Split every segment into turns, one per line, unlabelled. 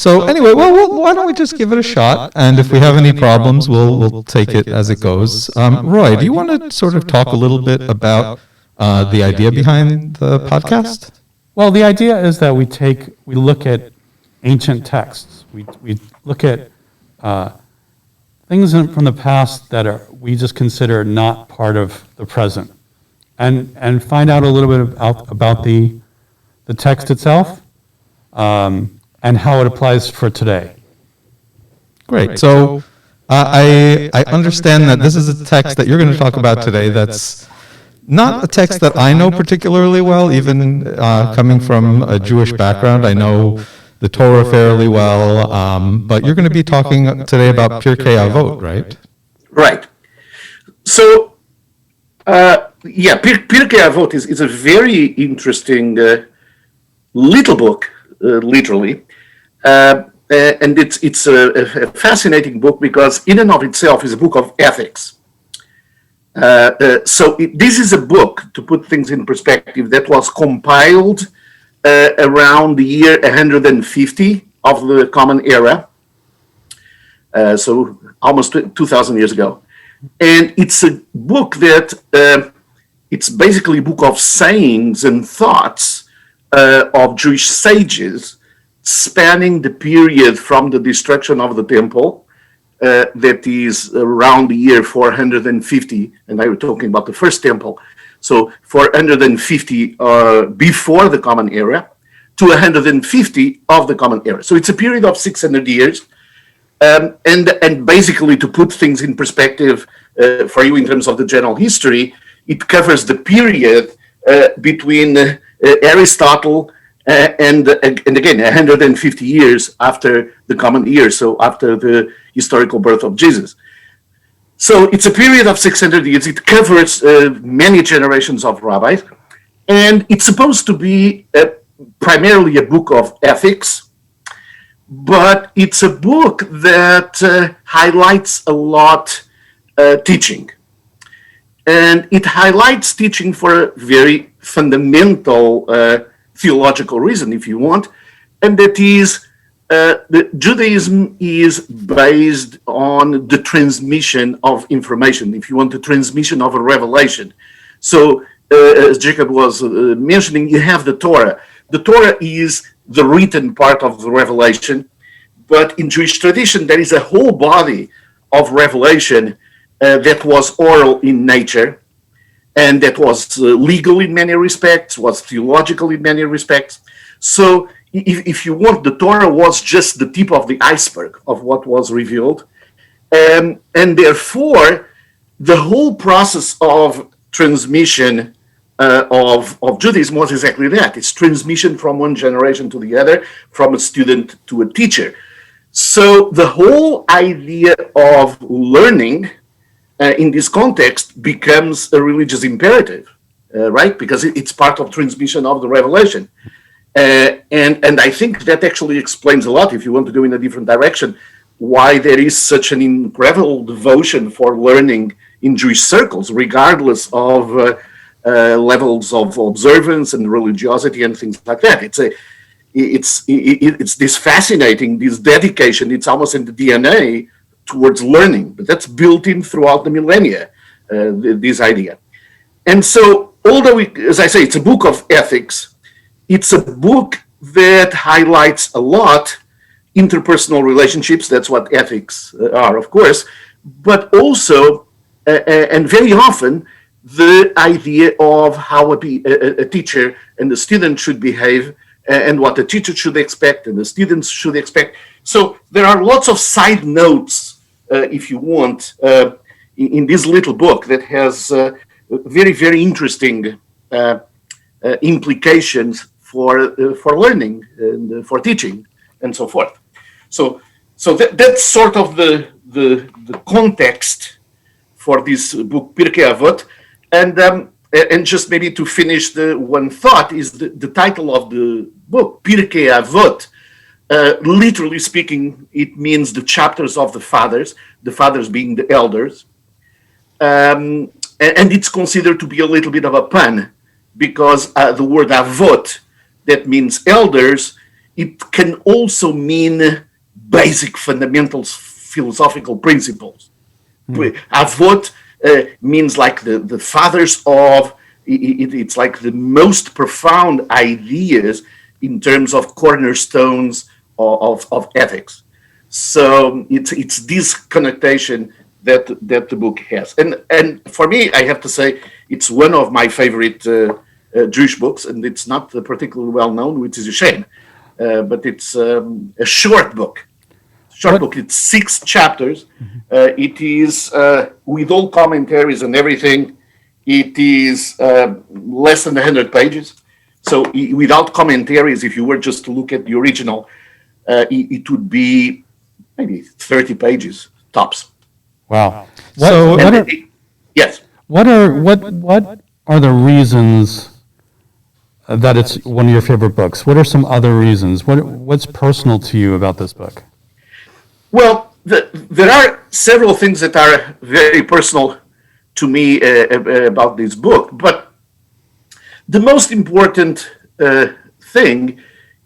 So anyway, why don't we just give it a shot? And if we have any problems, we'll take it as it goes. Roy, do you want to sort of talk a little bit about the idea behind the podcast?
Well, the idea is that we look at ancient texts. We look at things from the past that we just consider not part of the present, and find out a little bit about the text itself. And how it applies for today.
Great. So I understand that this is a text that you're going to talk about today that's not a text that I know particularly well, even coming from a Jewish background. I know the Torah fairly well, but you're going to be talking today about Pirkei Avot, right?
Right. So, Pirkei Avot is a very interesting little book, literally. And it's a fascinating book because in and of itself is a book of ethics. This is a book, to put things in perspective, that was compiled around the year 150 of the Common Era, so almost 2,000 years ago. And it's a book that, it's basically a book of sayings and thoughts of Jewish sages, spanning the period from the destruction of the temple, that is around the year 450, and I was talking about the first temple, so 450 before the Common Era to 150 of the Common Era. So it's a period of 600 years, and basically, to put things in perspective for you in terms of the general history, it covers the period between Aristotle and again, 150 years after the Common Era, so after the historical birth of Jesus. So it's a period of 600 years. It covers many generations of rabbis, and it's supposed to be primarily a book of ethics, but it's a book that highlights a lot teaching. And it highlights teaching for a very fundamental theological reason, if you want, and that is Judaism is based on the transmission of information, if you want, the transmission of a revelation. So, as Jacob was mentioning, you have the Torah. The Torah is the written part of the revelation, but in Jewish tradition, there is a whole body of revelation that was oral in nature, and that was legal in many respects, was theological in many respects. So if you want, the Torah was just the tip of the iceberg of what was revealed. And therefore, the whole process of transmission of Judaism was exactly that. It's transmission from one generation to the other, from a student to a teacher. So the whole idea of learning in this context becomes a religious imperative, right? Because it's part of transmission of the revelation. And I think that actually explains a lot, if you want to go in a different direction, why there is such an incredible devotion for learning in Jewish circles, regardless of levels of observance and religiosity and things like that. It's this fascinating, this dedication, it's almost in the DNA towards learning, but that's built in throughout the millennia, this idea. And so, although, as I say, it's a book of ethics, it's a book that highlights a lot interpersonal relationships. That's what ethics are, of course, but also, and very often, the idea of how a teacher and the student should behave, and what the teacher should expect and the students should expect. So there are lots of side notes, if you want, in this little book that has very, very interesting implications for learning and for teaching and so forth. So that's sort of the context for this book, Pirkei Avot. And just maybe to finish the one thought is the title of the book, Pirkei Avot. Literally speaking, it means the chapters of the fathers being the elders. And it's considered to be a little bit of a pun, because the word avot, that means elders, it can also mean basic fundamentals, philosophical principles. Avot means like the fathers of, it's like the most profound ideas in terms of cornerstones of ethics. So it's this connotation that the book has. And for me, I have to say, it's one of my favorite Jewish books, and it's not particularly well known, which is a shame. But it's a short book. It's 6 chapters. It is, with all commentaries and everything, it is less than 100 pages. So without commentaries, if you were just to look at the original, it would be maybe 30 pages tops.
Wow.
Yes.
What are the reasons that it's one of your favorite books? What are some other reasons? What's personal to you about this book?
Well, there are several things that are very personal to me about this book, but the most important thing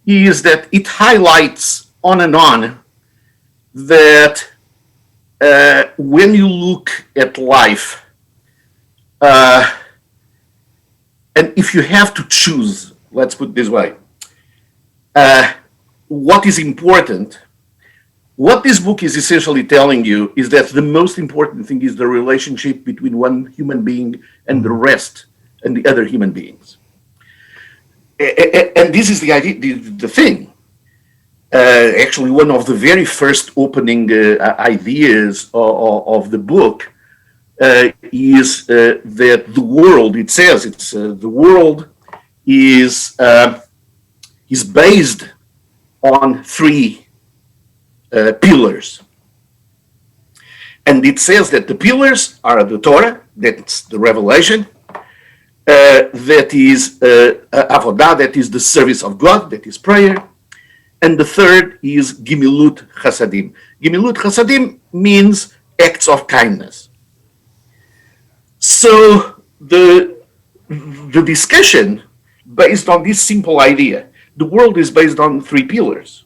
is that it highlights on and on that when you look at life, and if you have to choose, let's put it this way, what is important, what this book is essentially telling you is that the most important thing is the relationship between one human being and the rest and the other human beings. And this is the idea, the thing. Actually, one of the very first opening ideas of the book is that the world, it says, the world is based on 3 pillars. And it says that the pillars are the Torah, that's the revelation, that is avodah, that is the service of God, that is prayer, and the third is gimilut chasadim. Gimilut chasadim means acts of kindness. So the discussion based on this simple idea, the world is based on 3 pillars.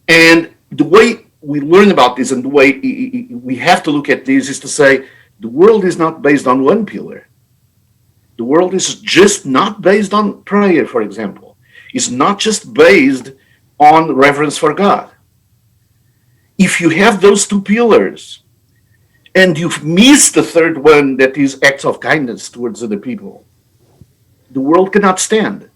And the way we learn about this and the way we have to look at this is to say the world is not based on one pillar. The world is just not based on prayer, for example. It's not just based on reverence for God. If you have those 2 pillars and you've missed the third one, that is acts of kindness towards other people, the world cannot stand.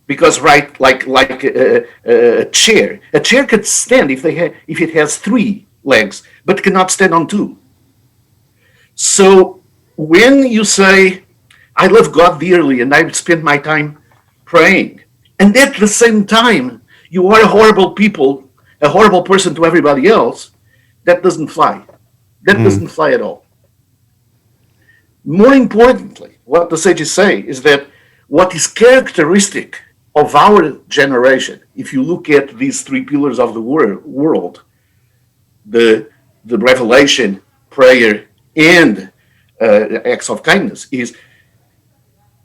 Because like a chair could stand if it has 3 legs, but cannot stand on 2. So when you say, I love God dearly and I spend my time praying, and at the same time you are a horrible person to everybody else, that doesn't fly. That doesn't fly at all. More importantly, what the sages say is that what is characteristic of our generation, if you look at these 3 pillars of the world, the revelation, prayer, and acts of kindness, is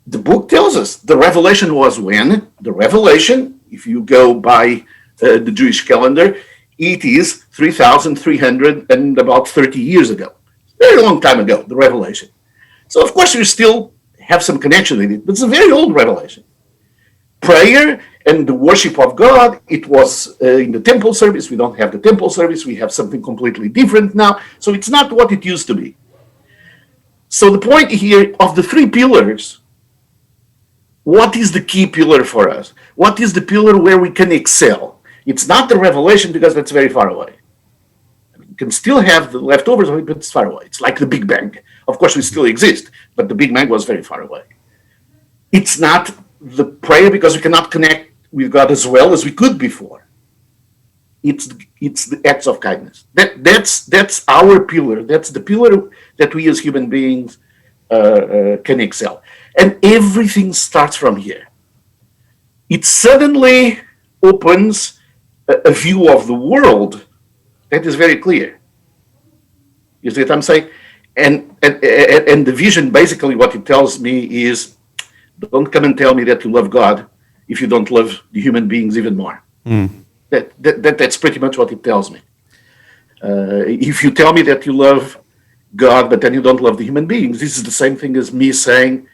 the book tells us the revelation was when? The revelation, if you go by the Jewish calendar, it is 3,300 and about 30 years ago. Very long time ago, the revelation. So of course we still have some connection with it, but it's a very old revelation. Prayer and the worship of God, it was in the temple service. We don't have the temple service. We have something completely different now. So it's not what it used to be. So the point here of the 3 pillars, what is the key pillar for us? What is the pillar where we can excel? It's not the revelation because that's very far away. You can still have the leftovers of it, but it's far away. It's like the Big Bang. Of course, we still exist, but the Big Bang was very far away. It's not the prayer because we cannot connect with God as well as we could before. It's the acts of kindness. That's our pillar. That's the pillar that we as human beings can excel. And everything starts from here. It suddenly opens a view of the world that is very clear. You see what I'm saying? And the vision, basically what it tells me is, don't come and tell me that you love God if you don't love the human beings even more. That's pretty much what it tells me. If you tell me that you love God, but then you don't love the human beings, this is the same thing as me saying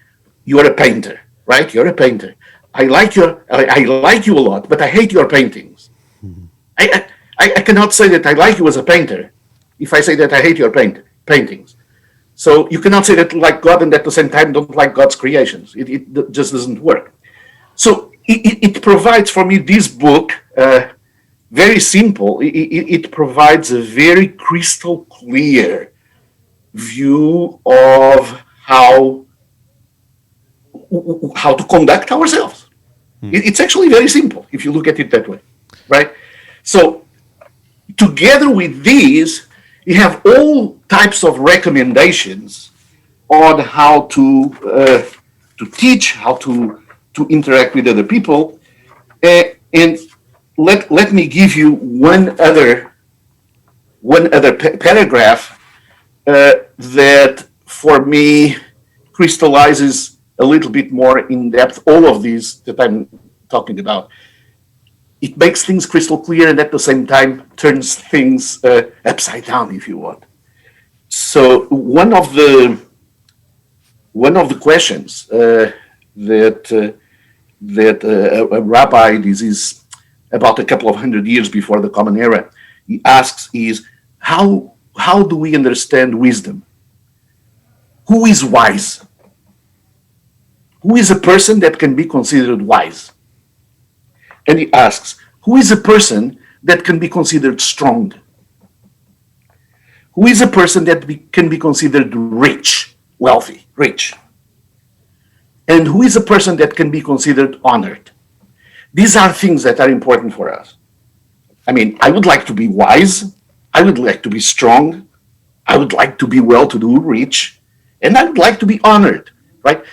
you're a painter, right? You're a painter. I like you a lot, but I hate your paintings. I cannot say that I like you as a painter if I say that I hate your paintings. So you cannot say that you like God and at the same time don't like God's creations. It just doesn't work. So it provides for me, this book, very simple. It provides a very crystal clear view of how to conduct ourselves. It's actually very simple if you look at it that way, right? So together with these, you have all types of recommendations on how to teach, how to interact with other people, and let me give you one other paragraph that for me crystallizes a little bit more in depth all of these that I'm talking about. It makes things crystal clear and at the same time turns things upside down, if you want. So one of the questions that a rabbi, this is about a couple of hundred years before the Common Era, he asks is, how do we understand wisdom? Who is wise? Who is a person that can be considered wise? And he asks, who is a person that can be considered strong? Who is a person that can be considered rich, wealthy, rich? And who is a person that can be considered honored? These are things that are important for us. I mean, I would like to be wise. I would like to be strong. I would like to be well-to-do, rich. And I would like to be honored, right?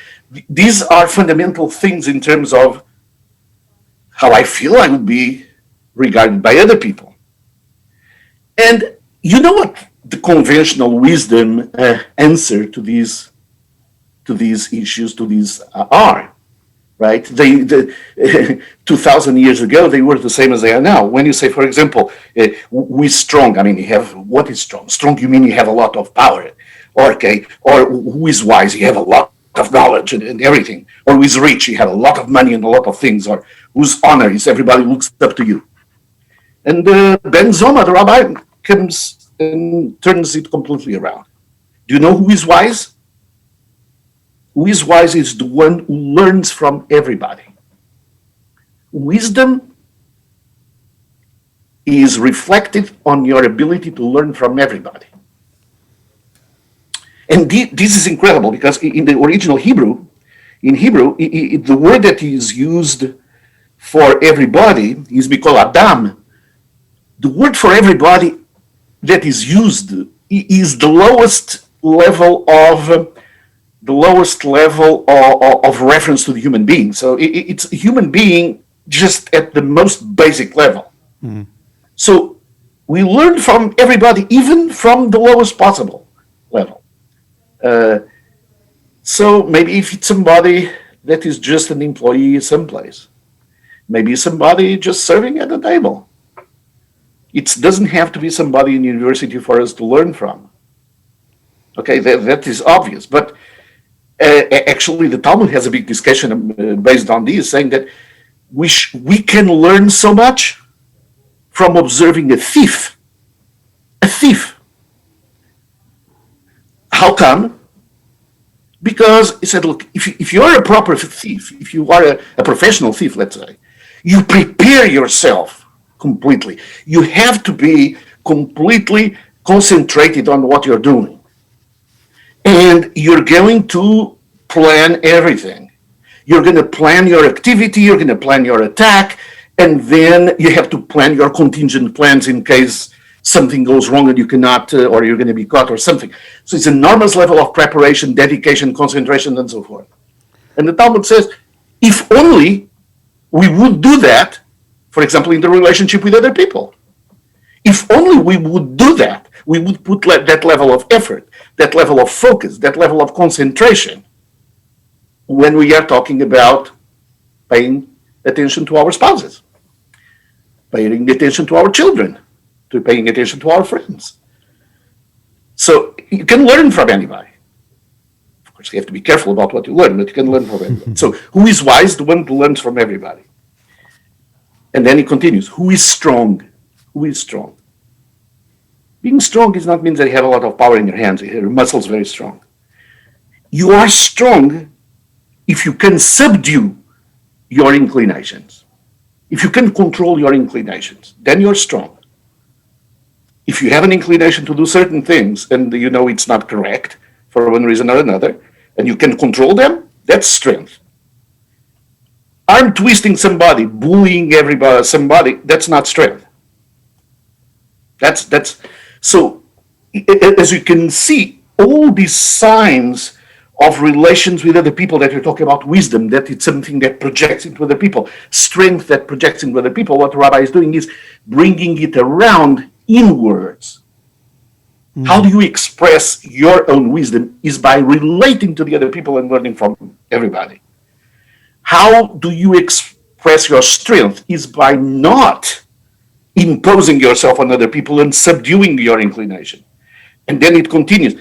These are fundamental things in terms of how I feel I would be regarded by other people. And you know what the conventional wisdom answer to these issues, to these are, right? They 2,000 years ago, they were the same as they are now. When you say, for example, who is strong? I mean, what is strong? Strong, you mean you have a lot of power, okay? Or who is wise? You have a lot of knowledge and everything. Or who is rich? You have a lot of money and a lot of things. Or whose honor is everybody looks up to you. And Ben Zoma, the rabbi, comes and turns it completely around. Do you know who is wise? Who is wise is the one who learns from everybody. Wisdom is reflected on your ability to learn from everybody. And this is incredible because in the original Hebrew, the word that is used for everybody is mikol Adam. The word for everybody that is used is the lowest level of reference to the human being. So it's a human being just at the most basic level. Mm-hmm. So we learn from everybody, even from the lowest possible level. So maybe if it's somebody that is just an employee someplace, maybe somebody just serving at the table. It doesn't have to be somebody in university for us to learn from. Okay, that is obvious. But actually, the Talmud has a big discussion based on this, saying that we can learn so much from observing a thief. A thief. How come? Because he said, look, if you are a proper thief, if you are a professional thief, let's say, you prepare yourself completely. You have to be completely concentrated on what you're doing. And you're going to plan everything. You're going to plan your activity, you're going to plan your attack, and then you have to plan your contingent plans in case something goes wrong and you cannot, or you're going to be caught or something. So it's an enormous level of preparation, dedication, concentration, and so forth. And the Talmud says, if only we would do that, for example, in the relationship with other people. If only we would do that, we would put that level of effort, that level of focus, that level of concentration when we are talking about paying attention to our spouses, paying attention to our children, to paying attention to our friends. So you can learn from anybody. Of course, you have to be careful about what you learn, but you can learn from everybody. So who is wise? The one who learns from everybody. And then he continues, who is strong? Who is strong? Being strong does not mean that you have a lot of power in your hands. Your muscles very strong. You are strong if you can subdue your inclinations. If you can control your inclinations, then you're strong. If you have an inclination to do certain things and you know it's not correct for one reason or another, and you can control them, that's strength. Arm twisting somebody, bullying everybody, somebody, that's not strength. That's so as you can see, all these signs of relations with other people that you're talking about, wisdom, that it's something that projects into other people, strength that projects into other people, what the rabbi is doing is bringing it around in words. How do you express your own wisdom is by relating to the other people and learning from everybody. How do you express your strength is by not imposing yourself on other people and subduing your inclination. And then it continues.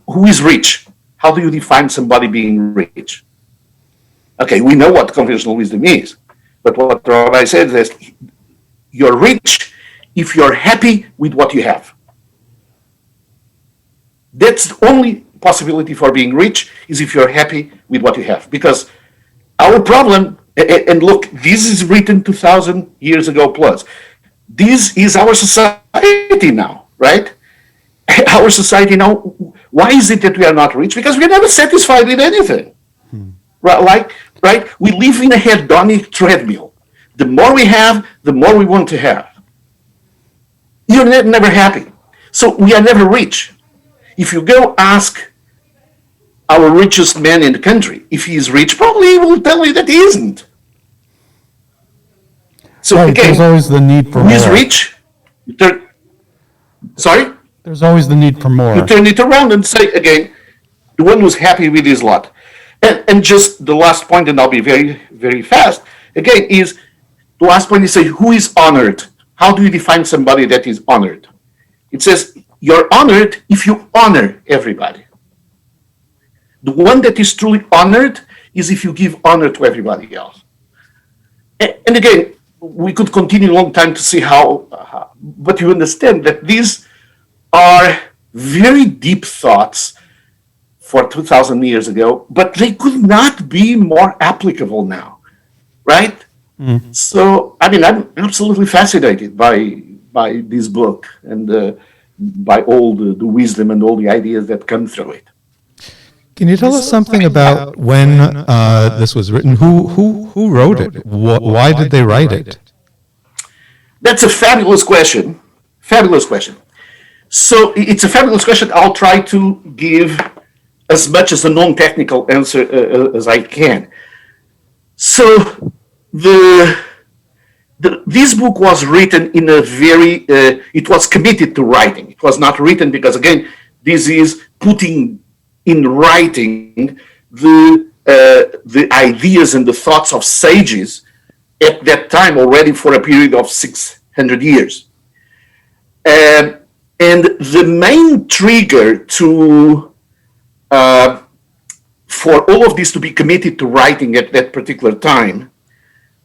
Who is rich? How do you define somebody being rich? Okay, we know what conventional wisdom is, but what the rabbi says is you're rich if you're happy with what you have. That's the only possibility for being rich is if you're happy with what you have. Because our problem, and look, this is written 2,000 years ago plus. This is our society now, right? Our society now, why is it that we are not rich? Because we are never satisfied with anything. Right? We live in a hedonic treadmill. The more we have, the more we want to have. You're never happy. So we are never rich. If you go ask our richest man in the country if he is rich, probably he will tell you that he isn't. So
right,
again,
there's always the need for
who
more.
is rich? Sorry?
There's always the need for more.
You turn it around and say again, the one who's happy with his lot. And just the last point, and I'll be very, very fast, again, is the last point is say, who is honored? How do you define somebody that is honored? It says, you're honored if you honor everybody. The one that is truly honored is if you give honor to everybody else. And again, we could continue a long time to see how, but you understand that these are very deep thoughts for 2,000 years ago, but they could not be more applicable now, right? Mm-hmm. So, I mean, I'm absolutely fascinated by this book and by all the wisdom and all the ideas that come through it.
Can you tell us something about when this was written? Who wrote it? Why did they write it?
That's a fabulous question. Fabulous question. So it's a fabulous question. I'll try to give as much as a non-technical answer as I can. So this book was written in a very, it was committed to writing. It was not written because, again, this is putting in writing the ideas and the thoughts of sages at that time already for a period of 600 years. And the main trigger for all of this to be committed to writing at that particular time,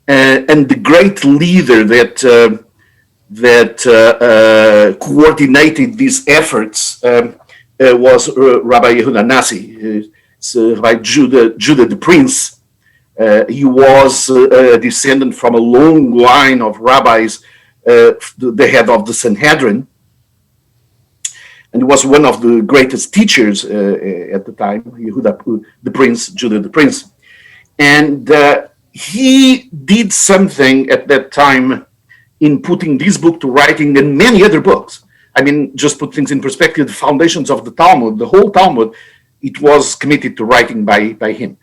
and the great leader that coordinated these efforts was Rabbi Yehuda Nasi, Rabbi Judah the Prince. He was a descendant from a long line of rabbis, the head of the Sanhedrin, and he was one of the greatest teachers at the time, Yehuda the Prince, Judah the Prince. And he did something at that time in putting this book to writing and many other books. I mean, just put things in perspective, the foundations of the Talmud, the whole Talmud, it was committed to writing by him.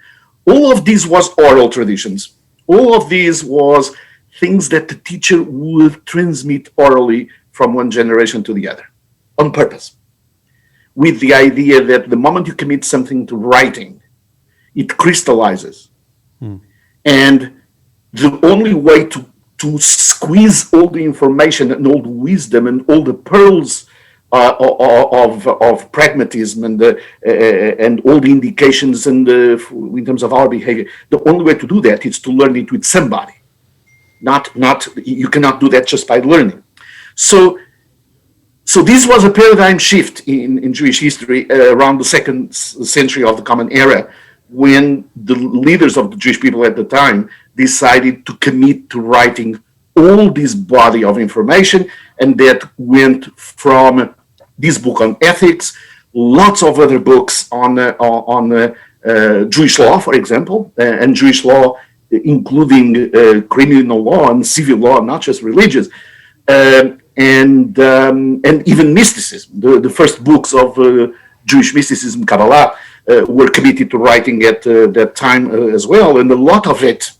All of these was oral traditions. All of these was things that the teacher would transmit orally from one generation to the other, on purpose, with the idea that the moment you commit something to writing, it crystallizes. And the only way to squeeze all the information and all the wisdom and all the pearls of pragmatism and all the indications and in terms of our behavior, the only way to do that is to learn it with somebody. Not you cannot do that just by learning. So this was a paradigm shift in Jewish history around the 2nd century of the Common Era, when the leaders of the Jewish people at the time decided to commit to writing all this body of information, and that went from this book on ethics, lots of other books on Jewish law, for example, and Jewish law, including criminal law and civil law, not just religious, and even mysticism. The first books of Jewish mysticism, Kabbalah, were committed to writing at that time as well, and a lot of it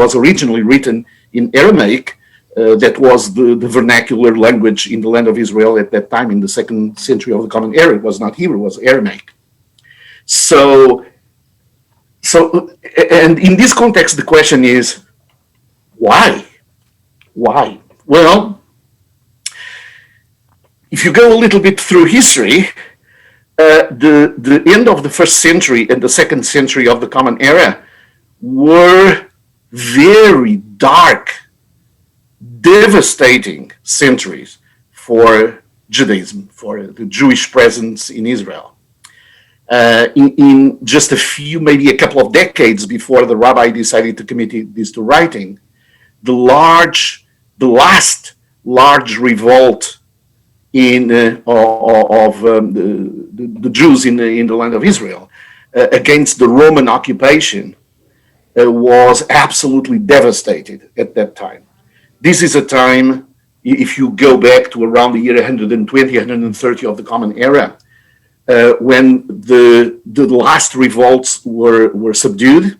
was originally written in Aramaic. That was the vernacular language in the land of Israel at that time, in the 2nd century of the Common Era. It was not Hebrew, it was Aramaic. So, and in this context, the question is, why? Why? Well, if you go a little bit through history, the end of the 1st century and the 2nd century of the Common Era were very dark, devastating centuries for Judaism, for the Jewish presence in Israel. In just a few, maybe a couple of decades before the rabbi decided to commit this to writing, the last large revolt of the Jews in the land of Israel against the Roman occupation was absolutely devastated at that time. This is a time, if you go back to around the year 120, 130 of the Common Era, when the last revolts were subdued,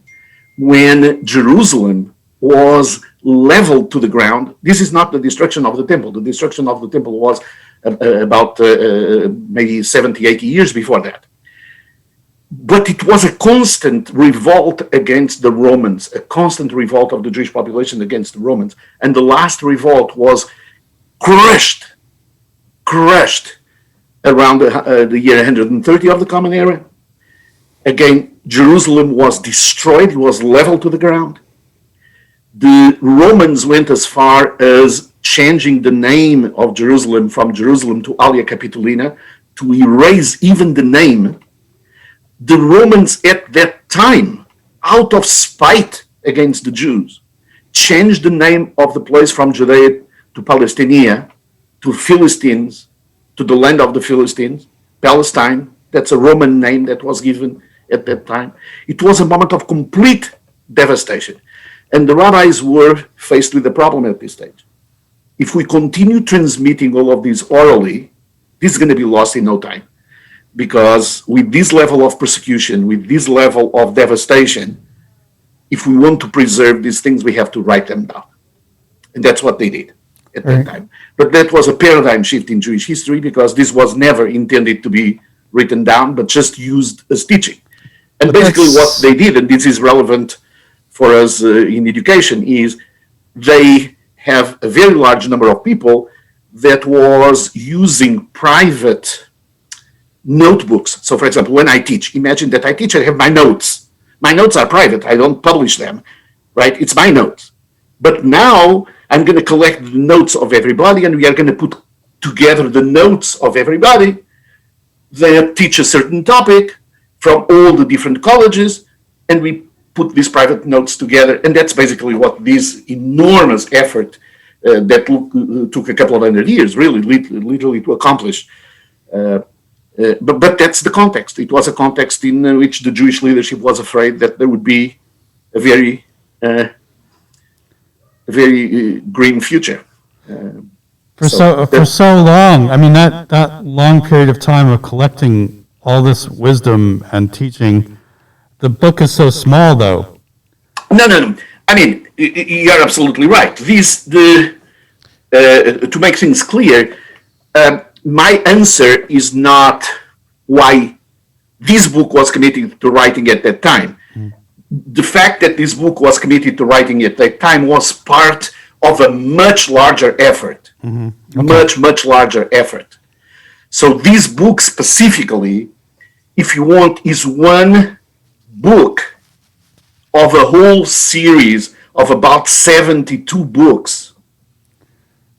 when Jerusalem was leveled to the ground. This is not the destruction of the temple. The destruction of the temple was about maybe 70, 80 years before that. But it was a constant revolt against the Romans, a constant revolt of the Jewish population against the Romans. And the last revolt was crushed around the year 130 of the Common Era. Again, Jerusalem was destroyed, it was leveled to the ground. The Romans went as far as changing the name of Jerusalem from Jerusalem to Alia Capitolina, to erase even the name. The Romans at that time, out of spite against the Jews, changed the name of the place from Judea to Palestinia, to Philistines, to the land of the Philistines, Palestine. That's a Roman name that was given at that time. It was a moment of complete devastation. And the rabbis were faced with a problem at this stage. If we continue transmitting all of this orally, this is going to be lost in no time. Because with this level of persecution, with this level of devastation, if we want to preserve these things, we have to write them down. And that's what they did at that time. But that was a paradigm shift in Jewish history, because this was never intended to be written down, but just used as teaching. And basically what they did, and this is relevant for us in education, is they have a very large number of people that was using private notebooks. So for example, when I teach, imagine that I teach, I have my notes. My notes are private, I don't publish them, right? It's my notes. But now I'm going to collect the notes of everybody, and we are going to put together the notes of everybody that teach a certain topic from all the different colleges, and we put these private notes together. And that's basically what this enormous effort that took a couple of hundred years, really, literally to accomplish. But that's the context. It was a context in which the Jewish leadership was afraid that there would be a very grim future.
For so long, I mean, that long period of time of collecting all this wisdom and teaching, the book is so small, though.
No. I mean, you're absolutely right. To make things clear, my answer is not why this book was committed to writing at that time. the fact that this book was committed to writing at that time was part of a much larger effort, much larger effort. So this book specifically, if you want, is one book of a whole series of about 72 books.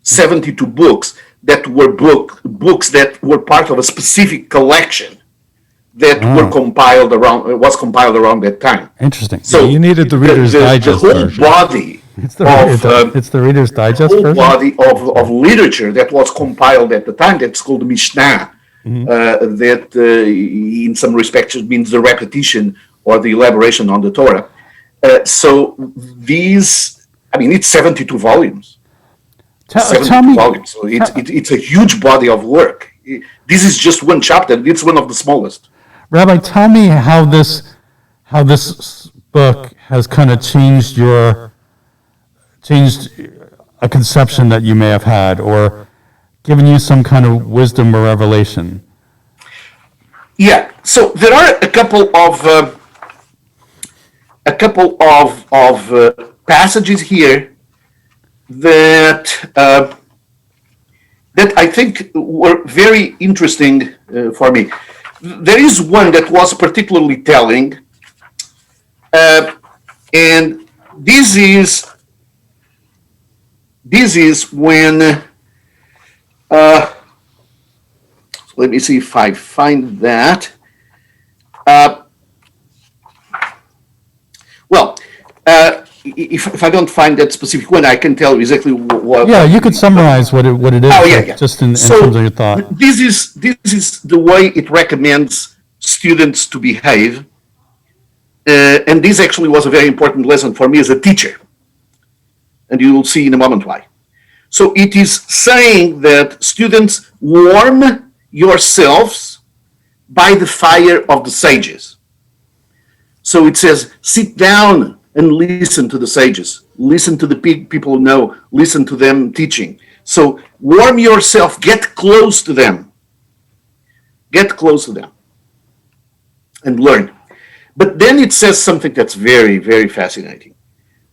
72 books that were books that were part of a specific collection that was compiled around that time.
Interesting.
So you needed the Reader's Digest
the whole
version.
body
It's the Reader's Digest
whole
version?
body of literature that was compiled at the time, that's called Mishnah, that in some respects means the repetition or the elaboration on the Torah. So these, it's 72 volumes.
Tell me,
volumes. So it's a huge body of work. This is just one chapter. It's one of the smallest.
Rabbi, tell me how this book has kind of changed a conception that you may have had, or given you some kind of wisdom or revelation.
Yeah. So there are a couple of passages here that I think were very interesting for me. There is one that was particularly telling, and this is when. Let me see if I find that. If I don't find that specific one, I can tell you exactly what.
Yeah, you could summarize what it is.
Oh, yeah.
Just in terms of your thought.
This is the way it recommends students to behave, and this actually was a very important lesson for me as a teacher, and you will see in a moment why. So it is saying that students, warm yourselves by the fire of the sages. So it says, sit down and listen to the sages. Listen to the people who know. Listen to them teaching. So warm yourself. Get close to them. Get close to them. And learn. But then it says something that's very, very fascinating.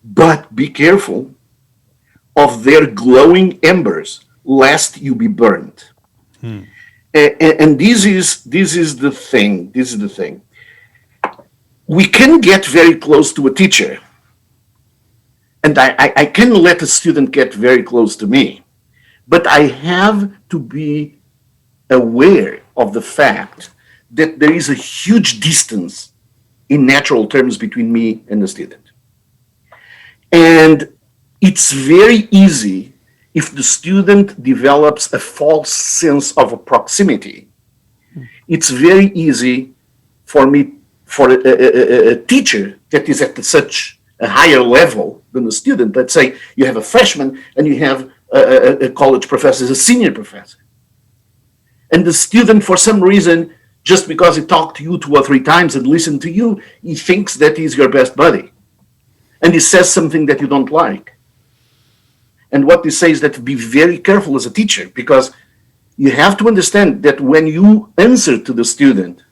But be careful of their glowing embers, lest you be burned. And this is the thing. This is the thing. We can get very close to a teacher, and I can let a student get very close to me, but I have to be aware of the fact that there is a huge distance in natural terms between me and the student. And it's very easy if the student develops a false sense of proximity. It's very easy for a teacher that is at such a higher level than the student. Let's say you have a freshman and you have a college professor, a senior professor. And the student, for some reason, just because he talked to you 2 or 3 times and listened to you, he thinks that he's your best buddy. And he says something that you don't like. And what they say is that be very careful as a teacher, because you have to understand that when you answer to the student,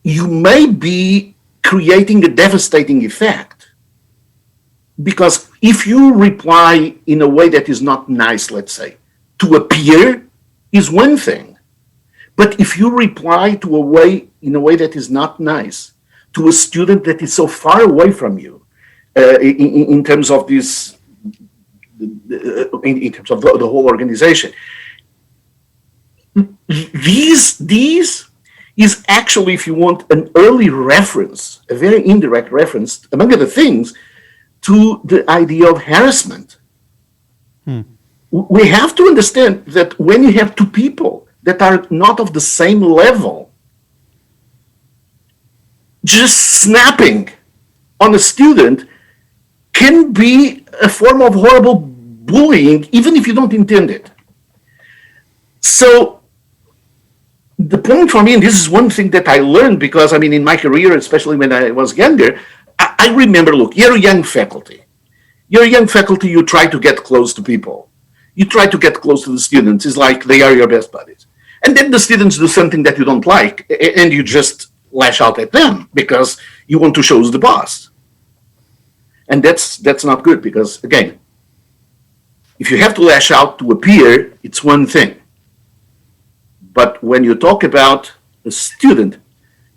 you may be creating a devastating effect. Because if you reply in a way that is not nice, let's say, to a peer is one thing. But if you reply in a way that is not nice to a student that is so far away from you, in terms of this, in terms of the whole organization, these is actually, if you want, an early reference, a very indirect reference, among other things, to the idea of harassment. We have to understand that when you have 2 people that are not of the same level, just snapping on a student can be a form of horrible bullying, even if you don't intend it. So the point for me, and this is one thing that I learned, because in my career, especially when I was younger, I remember, look, you're a young faculty. You're a young faculty, you try to get close to people. You try to get close to the students. It's like they are your best buddies. And then the students do something that you don't like, and you just lash out at them because You want to show who's the boss. And that's not good because, again, if you have to lash out to a peer, it's one thing. But when you talk about a student,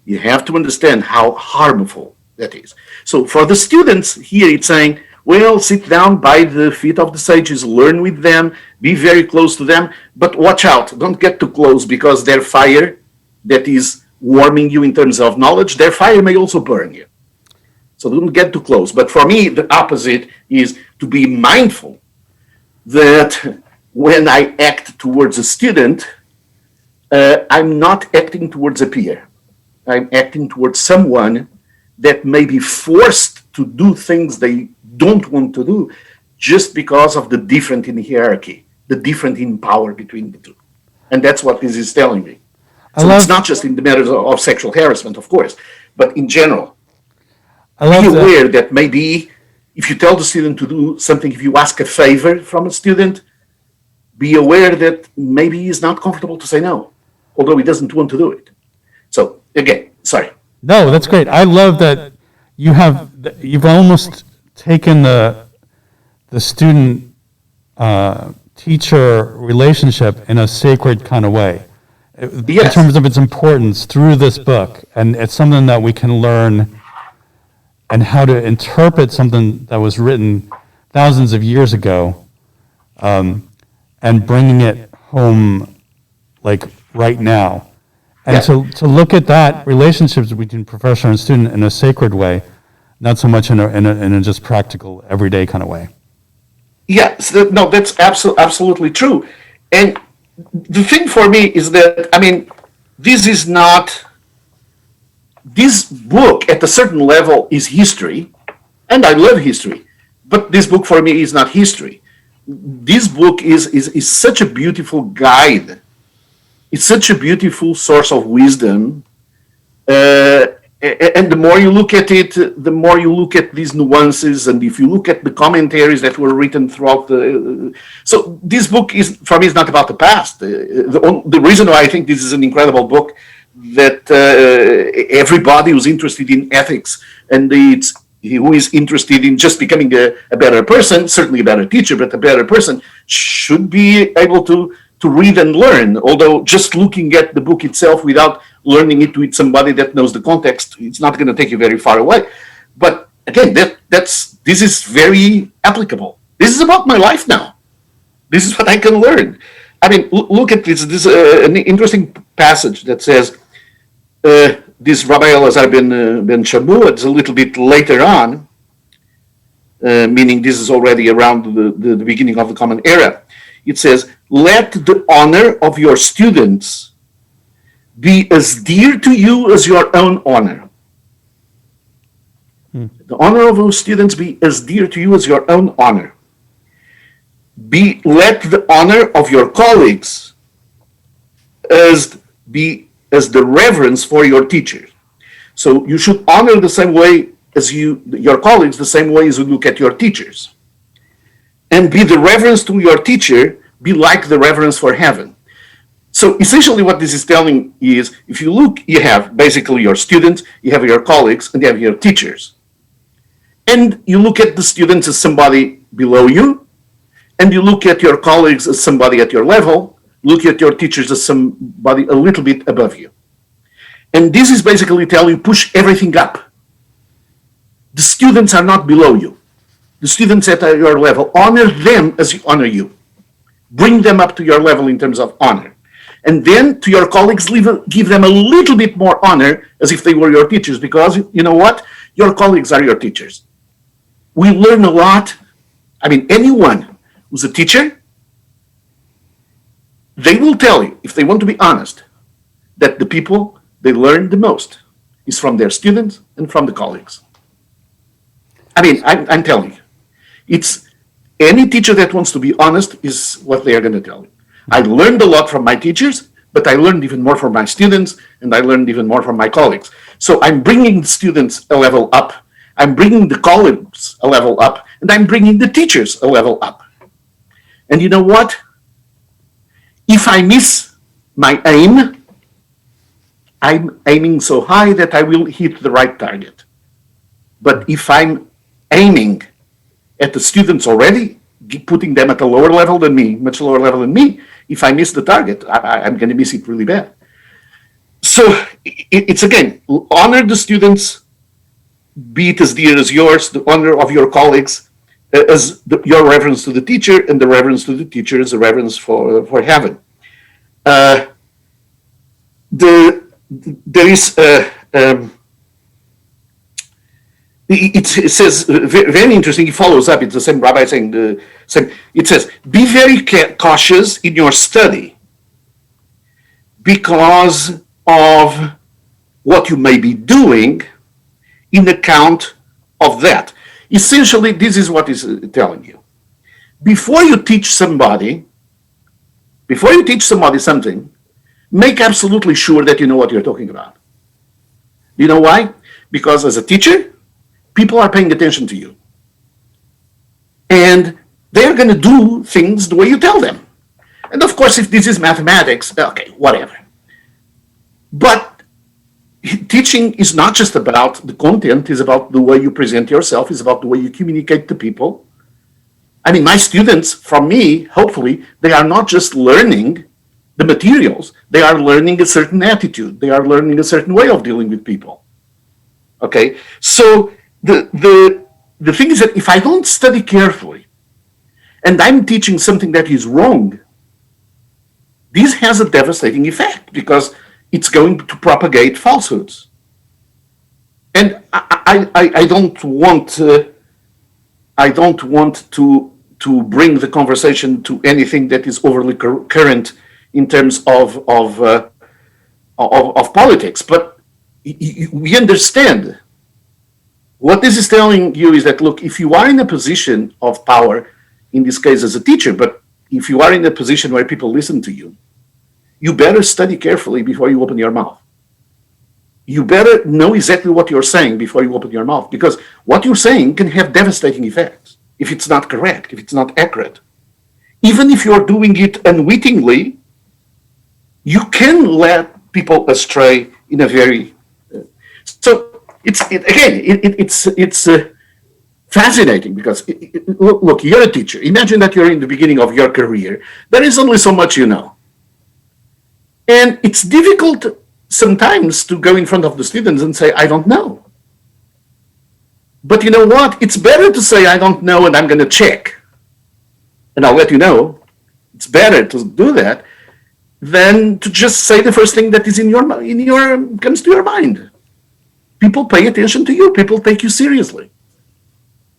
you have to understand how harmful that is. So for the students here, it's saying, well, sit down by the feet of the sages, learn with them, be very close to them, but watch out, don't get too close because their fire that is warming you in terms of knowledge, their fire may also burn you. So don't get too close. But for me, the opposite is to be mindful that when I act towards a student, I'm not acting towards a peer. I'm acting towards someone that may be forced to do things they don't want to do just because of the difference in hierarchy, the difference in power between the two. And that's what this is telling me. So it's not just in the matters of sexual harassment, of course, but in general. Be aware that maybe if you tell the student to do something, if you ask a favor from a student, be aware that maybe he's not comfortable to say no, although he doesn't want to do it. So again, sorry.
No, that's great. I love that you've almost taken the student teacher relationship in a sacred kind of way,
Yes.
in terms of its importance through this book, and it's something that we can learn and how to interpret something that was written thousands of years ago, and bringing it home like right now. And to look at that relationships between professor and student in a sacred way, not so much in a just practical, everyday kind of way.
Yeah, no, that's absolutely true. And the thing for me is that, I mean, this book at a certain level is history, and I love history, but this book for me is not history. This book is such a beautiful guide. It's such a beautiful source of wisdom. And the more you look at it, the more you look at these nuances, and if you look at the commentaries that were written throughout so this book is, for me, is not about the past. The reason why I think this is an incredible book, that everybody who's interested in ethics and who is interested in just becoming a better person, certainly a better teacher, but a better person, should be able to read and learn. Although just looking at the book itself without learning it with somebody that knows the context, it's not going to take you very far away. But again, this is very applicable. This is about my life now. This is what I can learn. I mean, look at this. This is an interesting passage that says, this Rabbi Elazar ben Shamu, it's a little bit later on, meaning this is already around the beginning of the Common Era. It says, let the honor of your students be as dear to you as your own honor. The honor of your students be as dear to you as your own honor. Let the honor of your colleagues be as the reverence for your teachers. So you should honor the same way as your colleagues, the same way as you look at your teachers. And be the reverence to your teacher, be like the reverence for heaven. So essentially what this is telling is, if you look, you have basically your students, you have your colleagues, and you have your teachers. And you look at the students as somebody below you, and you look at your colleagues as somebody at your level, look at your teachers as somebody a little bit above you. And this is basically telling you, push everything up. The students are not below you. The students at your level, honor them as you honor you. Bring them up to your level in terms of honor. And then to your colleagues, give them a little bit more honor as if they were your teachers, because you know what? Your colleagues are your teachers. We learn a lot. I mean, anyone who's a teacher, they will tell you, if they want to be honest, that the people they learn the most is from their students and from the colleagues. I mean, I'm telling you, it's any teacher that wants to be honest is what they are going to tell you. I learned a lot from my teachers, but I learned even more from my students, and I learned even more from my colleagues. So I'm bringing the students a level up, I'm bringing the colleagues a level up, and I'm bringing the teachers a level up. And you know what? If I miss my aim, I'm aiming so high that I will hit the right target. But if I'm aiming at the students already, putting them at a lower level than me, much lower level than me, if I miss the target, I'm going to miss it really bad. So it's again, honor the students, be it as dear as yours, the honor of your colleagues, as your reverence to the teacher, and the reverence to the teacher is a reverence for heaven. There is it says very interesting. He follows up. It's the same rabbi saying the same. It says, "Be very cautious in your study because of what you may be doing in account of that." Essentially, this is what he's telling you. Before you teach somebody something, make absolutely sure that you know what you're talking about. You know why? Because as a teacher, people are paying attention to you. And they're going to do things the way you tell them. And of course, if this is mathematics, okay, whatever. But teaching is not just about the content, it's about the way you present yourself, it's about the way you communicate to people. I mean, my students, from me, hopefully, they are not just learning the materials, they are learning a certain attitude, they are learning a certain way of dealing with people. Okay, so the thing is that if I don't study carefully and I'm teaching something that is wrong, this has a devastating effect because it's going to propagate falsehoods. And I don't want to bring the conversation to anything that is overly current in terms of politics, but we understand. What this is telling you is that, look, if you are in a position of power, in this case as a teacher, but if you are in a position where people listen to you, you better study carefully before you open your mouth. You better know exactly what you're saying before you open your mouth, because what you're saying can have devastating effects if it's not correct, if it's not accurate. Even if you're doing it unwittingly, you can let people astray in a very... So it's fascinating because, look, you're a teacher. Imagine that you're in the beginning of your career. There is only so much you know. And it's difficult sometimes to go in front of the students and say, I don't know. But you know what? It's better to say, I don't know, and I'm going to check. And I'll let you know. It's better to do that than to just say the first thing that is comes to your mind. People pay attention to you. People take you seriously.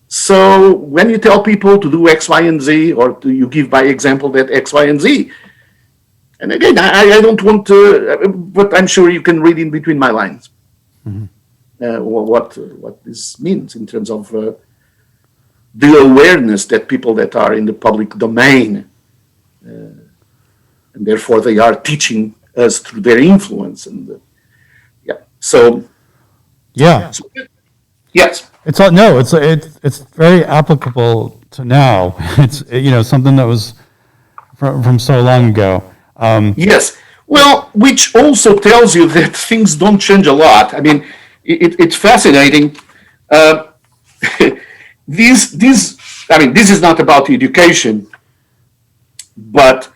So when you tell people to do X, Y, and Z, or you give by example that X, Y, and Z, and again, I don't want to, but I'm sure you can read in between my lines what this means in terms of the awareness that people that are in the public domain, and therefore they are teaching us through their influence. And so yes.
It's very applicable to now. It's something that was from so long ago.
Yes. Well, which also tells you that things don't change a lot. I mean, it's fascinating. This is not about education, but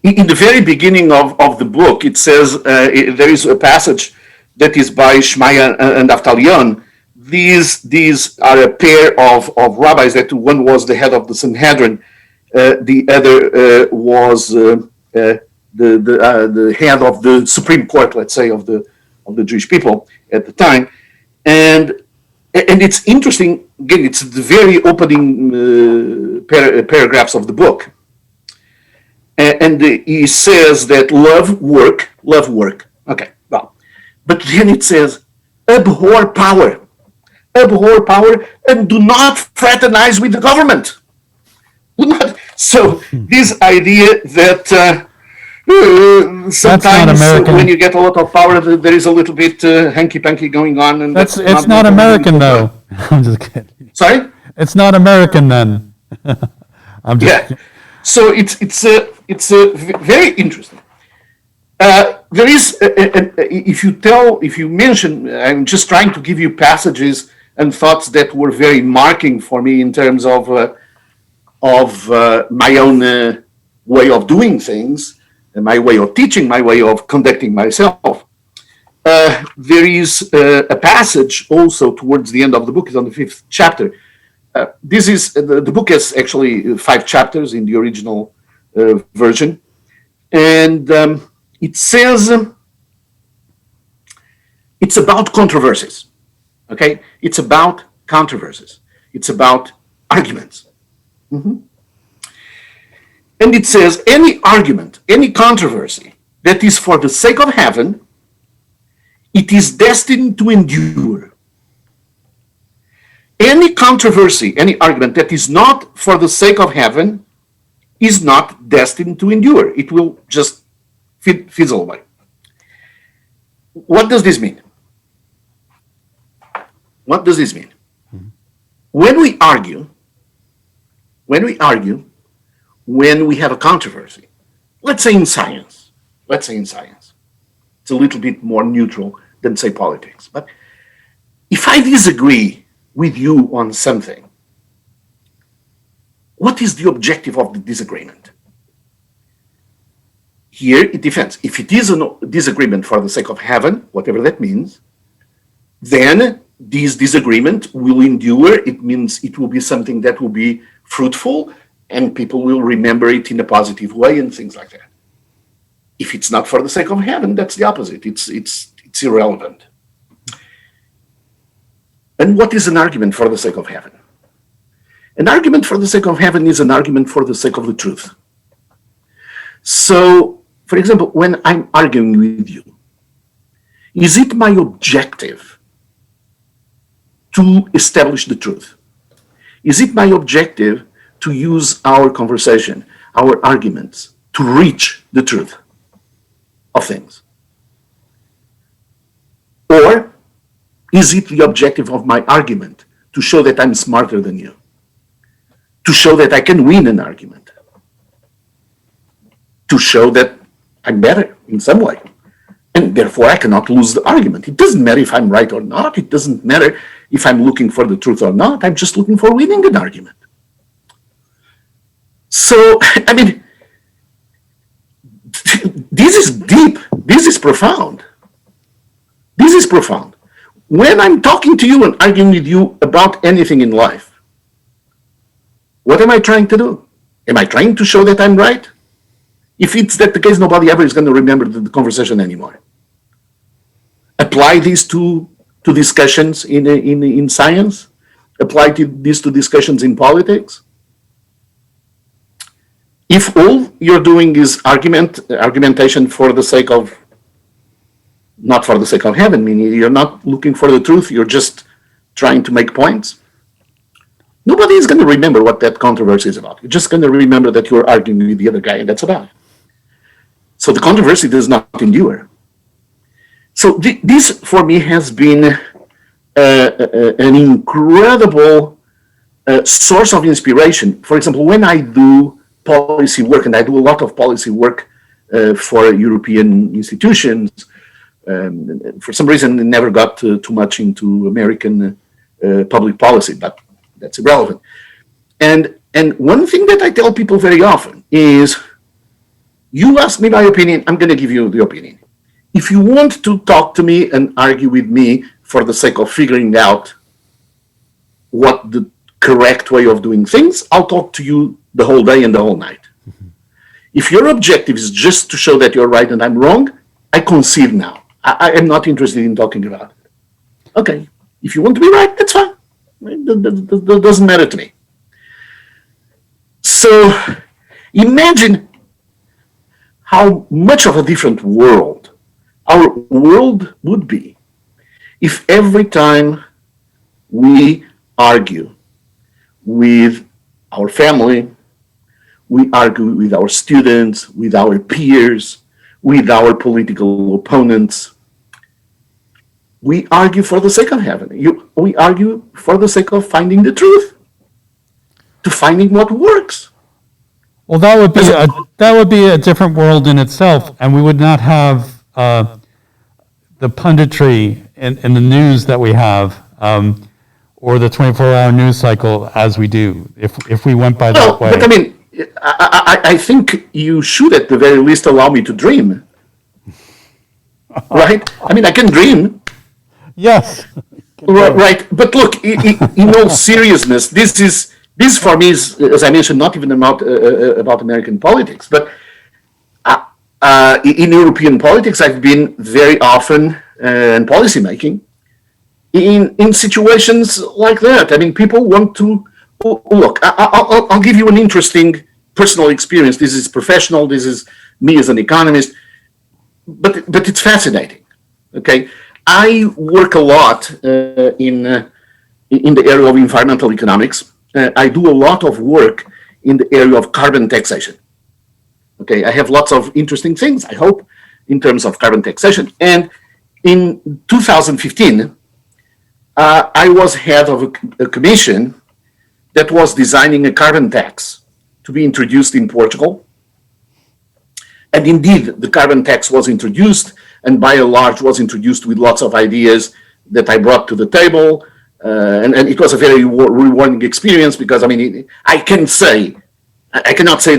in the very beginning of the book, it says there is a passage that is by Shmaya and Avtalion. These are a pair of rabbis. That one was the head of the Sanhedrin, the other was the head of the Supreme Court, let's say, of the Jewish people at the time, and it's interesting. Again, it's the very opening paragraphs of the book, and he says that love work. Okay, well, but then it says abhor power, and do not fraternize with the government. Do not. So this idea that sometimes when you get a lot of power, there is a little bit hanky-panky going on, and
it's not American though. I'm just kidding.
Sorry,
it's not American then. I'm just
kidding. So it's very interesting. There is if you mention, I'm just trying to give you passages and thoughts that were very marking for me in terms of my own way of doing things, and my way of teaching, my way of conducting myself. There is a passage also towards the end of the book, is on the 5th chapter. This is the book has actually 5 chapters in the original version, and it says it's about controversies. Okay, it's about controversies. It's about arguments. Mm-hmm. And it says any argument, any controversy that is for the sake of heaven, it is destined to endure. Any controversy, any argument that is not for the sake of heaven is not destined to endure. It will just fizzle away. What does this mean? What does this mean? Mm-hmm. When we argue, when we have a controversy, let's say in science, it's a little bit more neutral than, say, politics. But if I disagree with you on something, what is the objective of the disagreement? Here it depends. If it is a disagreement for the sake of heaven, whatever that means, then this disagreement will endure. It means it will be something that will be fruitful and people will remember it in a positive way and things like that. If it's not for the sake of heaven, that's the opposite. It's irrelevant. And what is an argument for the sake of heaven? An argument for the sake of heaven is an argument for the sake of the truth. So, for example, when I'm arguing with you, is it my objective to establish the truth? Is it my objective to use our conversation, our arguments, to reach the truth of things? Or is it the objective of my argument to show that I'm smarter than you? To show that I can win an argument? To show that I'm better in some way? And therefore I cannot lose the argument. It doesn't matter if I'm right or not. It doesn't matter if I'm looking for the truth or not. I'm just looking for winning an argument. So, I mean, this is deep. This is profound. This is profound. When I'm talking to you and arguing with you about anything in life, what am I trying to do? Am I trying to show that I'm right? If it's that the case, nobody ever is going to remember the conversation anymore. Apply these to discussions in science. Apply these to discussions in politics. If all you're doing is argumentation for the sake of, not for the sake of heaven, meaning you're not looking for the truth, you're just trying to make points, nobody is going to remember what that controversy is about. You're just going to remember that you're arguing with the other guy, and that's about it. So the controversy does not endure. So this, for me, has been an incredible source of inspiration. For example, when I do policy work, and I do a lot of policy work for European institutions, for some reason it never got too much into American public policy, but that's irrelevant. And one thing that I tell people very often is, you ask me my opinion, I'm going to give you the opinion. If you want to talk to me and argue with me for the sake of figuring out what the correct way of doing things, I'll talk to you the whole day and the whole night. Mm-hmm. If your objective is just to show that you're right and I'm wrong, I concede now. I am not interested in talking about it. Okay, if you want to be right, that's fine. That doesn't matter to me. So imagine how much of a different world our world would be if every time we argue with our family, we argue with our students, with our peers, with our political opponents, we argue for the sake of heaven. We argue for the sake of finding the truth, to finding what works.
Well, that would be a different world in itself, and we would not have the punditry in the news that we have. or the 24-hour news cycle as we do, if we went by that way.
But I mean, I think you should at the very least allow me to dream. Right? I mean, I can dream.
Yes.
Right. But look, in all seriousness, this for me is, as I mentioned, not even about American politics, but in European politics, I've been very often in policymaking in situations like that. I mean, people want to look. I'll give you an interesting personal experience. This is professional. This is me as an economist, but it's fascinating. Okay, I work a lot in the area of environmental economics. I do a lot of work in the area of carbon taxation. Okay, I have lots of interesting things, I hope, in terms of carbon taxation. And in 2015, I was head of a commission that was designing a carbon tax to be introduced in Portugal. And indeed, the carbon tax was introduced, and by and large was introduced with lots of ideas that I brought to the table. And it was a very rewarding experience because, I mean, I cannot say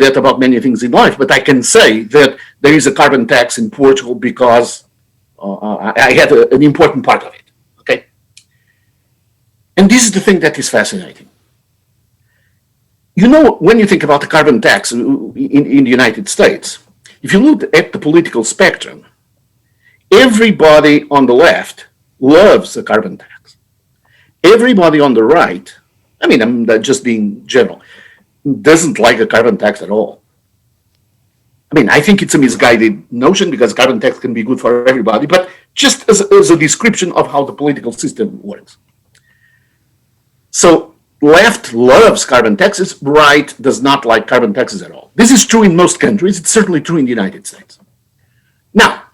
that about many things in life, but I can say that there is a carbon tax in Portugal because I had an important part of it. Okay, and this is the thing that is fascinating. You know, when you think about the carbon tax in the United States, if you look at the political spectrum, everybody on the left loves the carbon tax. Everybody on the right, I mean, I'm just being general, doesn't like a carbon tax at all. I mean, I think it's a misguided notion because carbon tax can be good for everybody, but just as a description of how the political system works. So left loves carbon taxes, right does not like carbon taxes at all. This is true in most countries. It's certainly true in the United States. Now,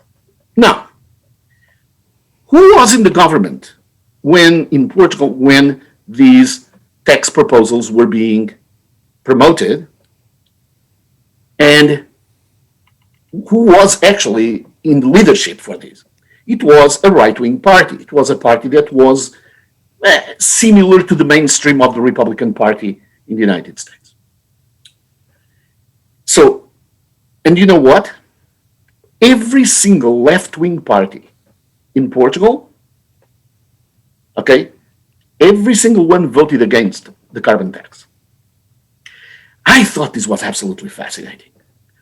who was in the government in Portugal when these tax proposals were being promoted, and who was actually in leadership for this? It was a right-wing party. It was a party that was similar to the mainstream of the Republican Party in the United States. So, and you know what? Every single left-wing party in Portugal, okay, every single one voted against the carbon tax. I thought this was absolutely fascinating.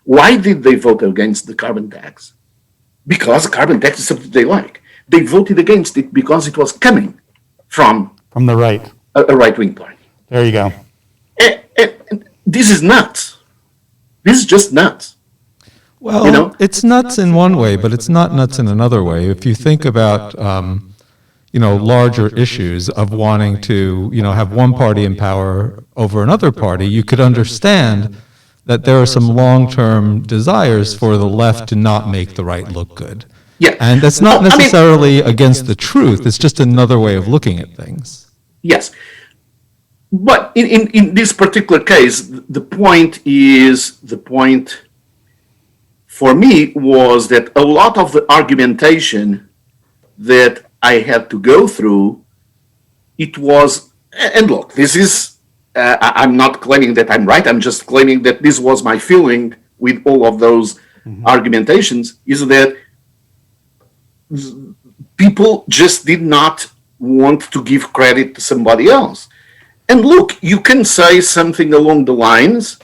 Why did they vote against the carbon tax? Because the carbon tax is something they like. They voted against it because it was coming from
the right,
a right-wing party.
There you go.
And this is nuts. This is just nuts.
Well, you know? It's nuts in one way, but it's not nuts in another way. If you think about larger issues of wanting to, have one party in power over another party, you could understand that there are some long-term desires for the left to not make the right look good.
Yeah.
And that's not necessarily against the truth. It's just another way of looking at things.
Yes. But in this particular case, the point for me was that a lot of the argumentation that I had to go through, it was, and look, this is, I'm not claiming that I'm right, I'm just claiming that this was my feeling with all of those argumentations, is that people just did not want to give credit to somebody else. And look, you can say something along the lines,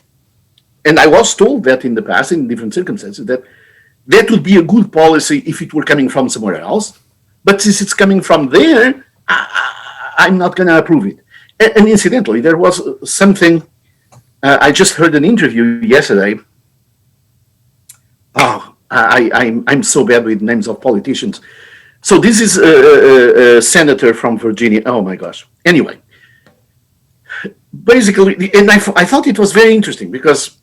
and I was told that in the past, in different circumstances, that would be a good policy if it were coming from somewhere else. But since it's coming from there, I'm not going to approve it. And incidentally, there was something, I just heard an interview yesterday. Oh, I'm so bad with names of politicians. So this is a senator from Virginia. Oh my gosh. Anyway, basically, and I thought it was very interesting because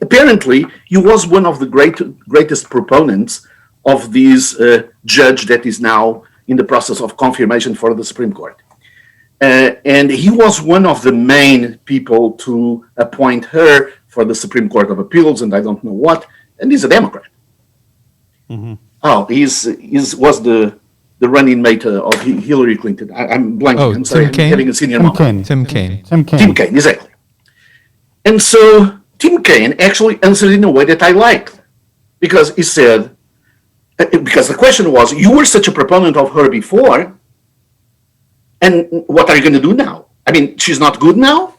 apparently he was one of the greatest proponents of this judge that is now in the process of confirmation for the Supreme Court. And he was one of the main people to appoint her for the Supreme Court of Appeals and I don't know what, and he's a Democrat. Mm-hmm. Oh, he was the the running mate of Hillary Clinton. I'm blanking.
Oh,
I'm sorry.
Tim Kaine?
I'm getting a senior
Tim
moment.
Kaine.
Tim Kaine.
Tim Kaine.
Tim Kaine, exactly. And so Tim Kaine actually answered in a way that I liked, because he said, because the question was, you were such a proponent of her before, and what are you going to do now? I mean, she's not good now?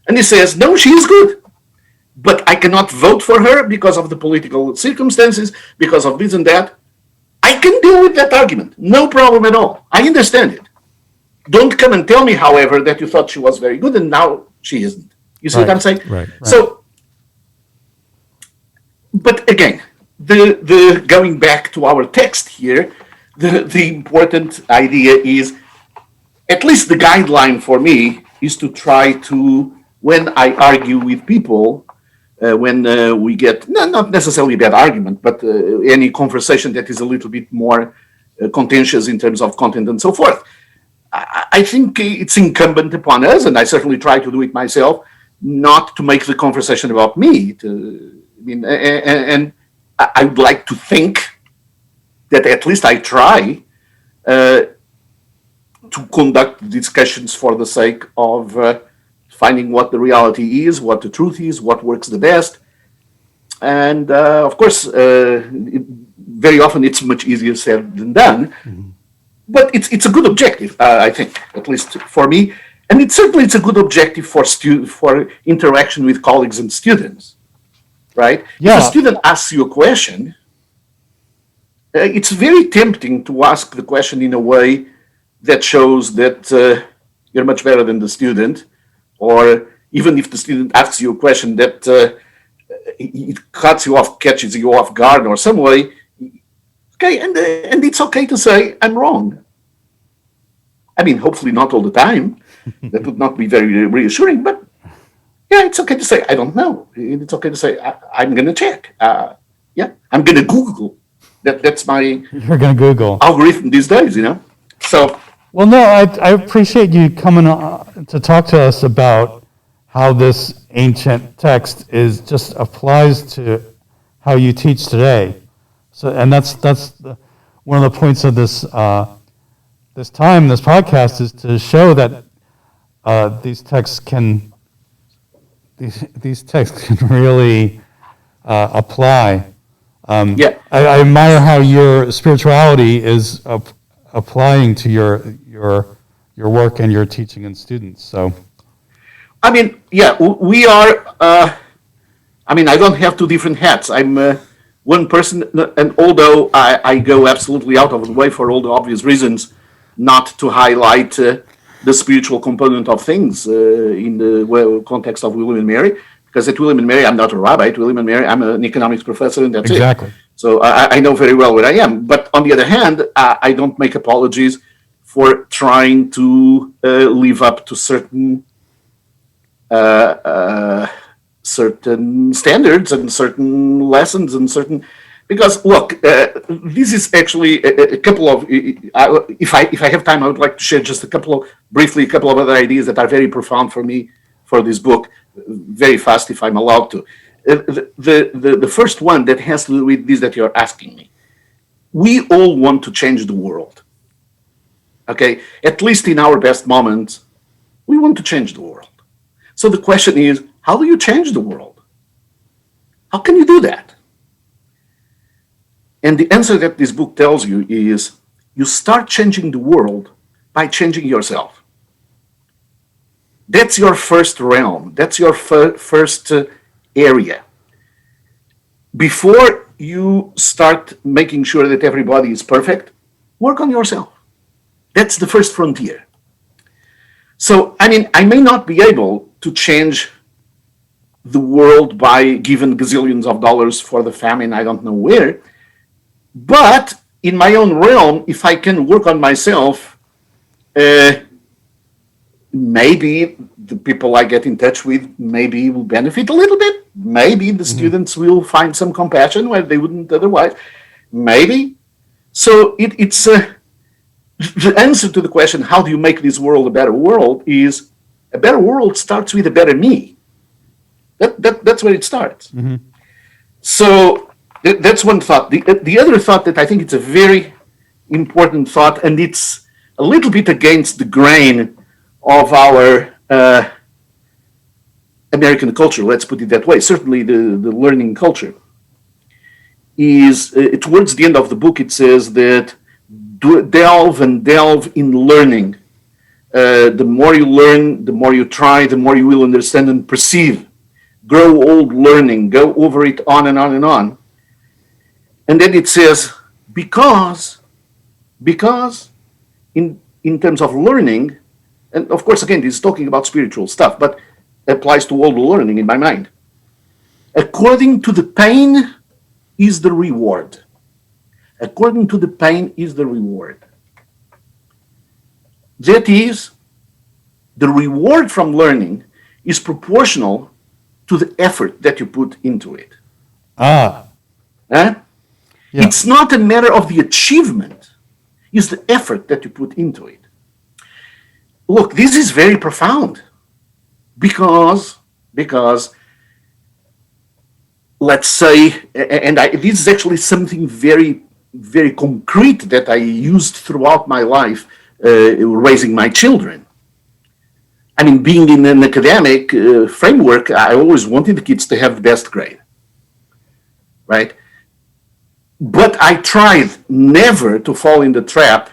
And he says, no, she is good. But I cannot vote for her because of the political circumstances, because of this and that. I can deal with that argument. No problem at all. I understand it. Don't come and tell me, however, that you thought she was very good and now she isn't. You see what I'm saying?
Right.
So, but again, the going back to our text here, the important idea is, at least the guideline for me is to try to, when I argue with people, when we get, not necessarily a bad argument, but any conversation that is a little bit more contentious in terms of content and so forth, I think it's incumbent upon us, and I certainly try to do it myself, not to make the conversation about me. And I would like to think that at least I try to conduct discussions for the sake of finding what the reality is, what the truth is, what works the best. And of course, very often it's much easier said than done. Mm-hmm. But it's a good objective, I think, at least for me. And it's a good objective for interaction with colleagues and students, right?
Yeah.
If a student asks you a question, it's very tempting to ask the question in a way that shows that you're much better than the student, or even if the student asks you a question that it cuts you off, catches you off guard or some way, okay, and it's okay to say, I'm wrong. I mean, hopefully not all the time. That would not be very reassuring, but yeah, it's okay to say, I don't know. It's okay to say, I'm going to check. Yeah, I'm going to Google. That's my
You're going to Google
algorithm these days, So.
Well, no, I appreciate you coming to talk to us about how this ancient text just applies to how you teach today. So, and that's one of the points of this podcast is to show that these texts can really apply.
Yeah.
I admire how your spirituality is applying to your work and your teaching and students. So,
I mean, yeah, we are. I mean, I don't have two different hats. I'm one person, and although I go absolutely out of the way for all the obvious reasons not to highlight the spiritual component of things in the context of William and Mary, because at William and Mary, I'm not a rabbi. At William and Mary, I'm an economics professor, and that's
exactly.
it. So I know very well where I am. But on the other hand, I don't make apologies for trying to live up to certain standards and certain lessons and certain. Because look, this is actually a couple of. If I have time, I would like to share just a couple of other ideas that are very profound for me for this book, very fast, if I'm allowed to. The first one that has to do with this that you're asking me. We all want to change the world. Okay, at least in our best moments, we want to change the world. So the question is, how do you change the world? How can you do that? And the answer that this book tells you is, you start changing the world by changing yourself. That's your first realm. That's your first area. Before you start making sure that everybody is perfect, work on yourself. That's the first frontier. So, I mean, I may not be able to change the world by giving gazillions of dollars for the famine, I don't know where, but in my own realm, if I can work on myself, maybe the people I get in touch with maybe will benefit a little bit. Maybe the students will find some compassion where they wouldn't otherwise. Maybe. So it's the answer to the question, how do you make this world a better world, is a better world starts with a better me. That's where it starts. Mm-hmm. So that's one thought. The other thought that I think it's a very important thought, and it's a little bit against the grain of our American culture, let's put it that way, certainly the learning culture, is towards the end of the book, it says that delve in learning. The more you learn, the more you try, the more you will understand and perceive. Grow old learning, go over it on and on and on. And then it says, because in terms of learning, and of course, again, this is talking about spiritual stuff, but applies to all the learning in my mind. According to the pain is the reward. According to the pain is the reward. That is, the reward from learning is proportional to the effort that you put into it.
Yeah.
It's not a matter of the achievement, it's the effort that you put into it. Look, this is very profound because let's say, and this is actually something very, very concrete that I used throughout my life raising my children. I mean, being in an academic framework, I always wanted the kids to have the best grade, right? But I tried never to fall in the trap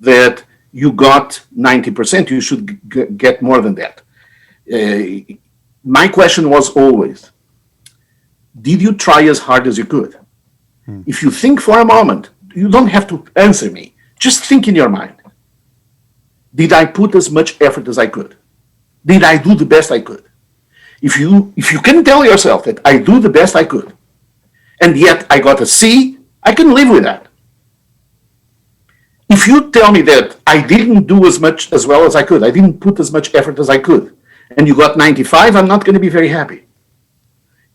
that you got 90%, you should get more than that. My question was always, did you try as hard as you could? If you think for a moment, you don't have to answer me. Just think in your mind. Did I put as much effort as I could? Did I do the best I could? If you can tell yourself that I do the best I could, and yet I got a C, I can live with that. If you tell me that I didn't do as well as I could, I didn't put as much effort as I could, and you got 95, I'm not going to be very happy.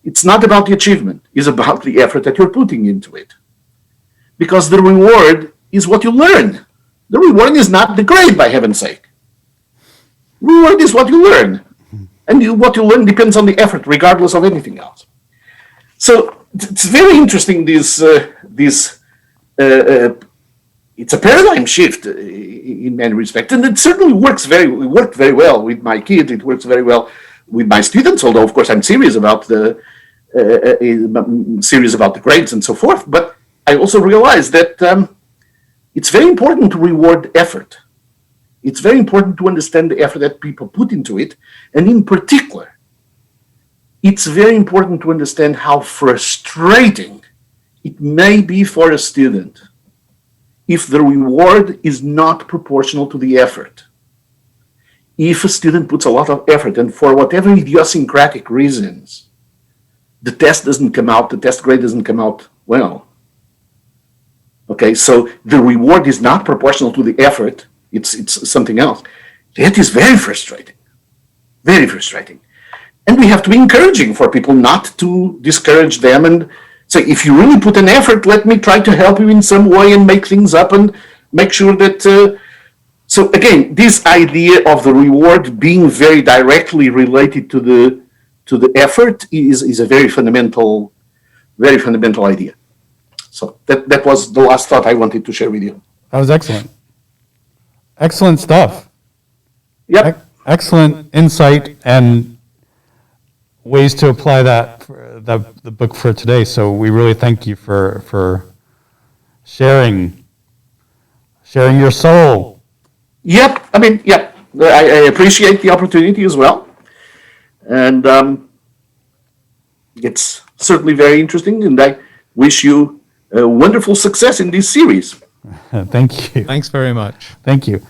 It's not about the achievement, it's about the effort that you're putting into it. Because the reward is what you learn. The reward is not the grade, by heaven's sake. Reward is what you learn. And what you learn depends on the effort, regardless of anything else. So it's very interesting, it's a paradigm shift in many respects. And it certainly worked very well with my kids. It works very well with my students, although, of course, I'm serious about the grades and so forth. But I also realized that it's very important to reward effort. It's very important to understand the effort that people put into it. And in particular, it's very important to understand how frustrating it may be for a student if the reward is not proportional to the effort. If a student puts a lot of effort and for whatever idiosyncratic reasons, the test grade doesn't come out well. Okay, so the reward is not proportional to the effort, it's something else. That is very frustrating. Very frustrating. And we have to be encouraging for people, not to discourage them and say, if you really put an effort, let me try to help you in some way and make things up and make sure that... So again, this idea of the reward being very directly related to the effort is a very fundamental idea. So that was the last thought I wanted to share with you.
That was excellent. Excellent stuff.
Yep.
Excellent insight and ways to apply that for the book for today. So we really thank you for sharing your soul.
Yep. I mean, yep. I appreciate the opportunity as well. And it's certainly very interesting. And I wish you wonderful success in this series.
Thank you.
Thanks very much.
Thank you.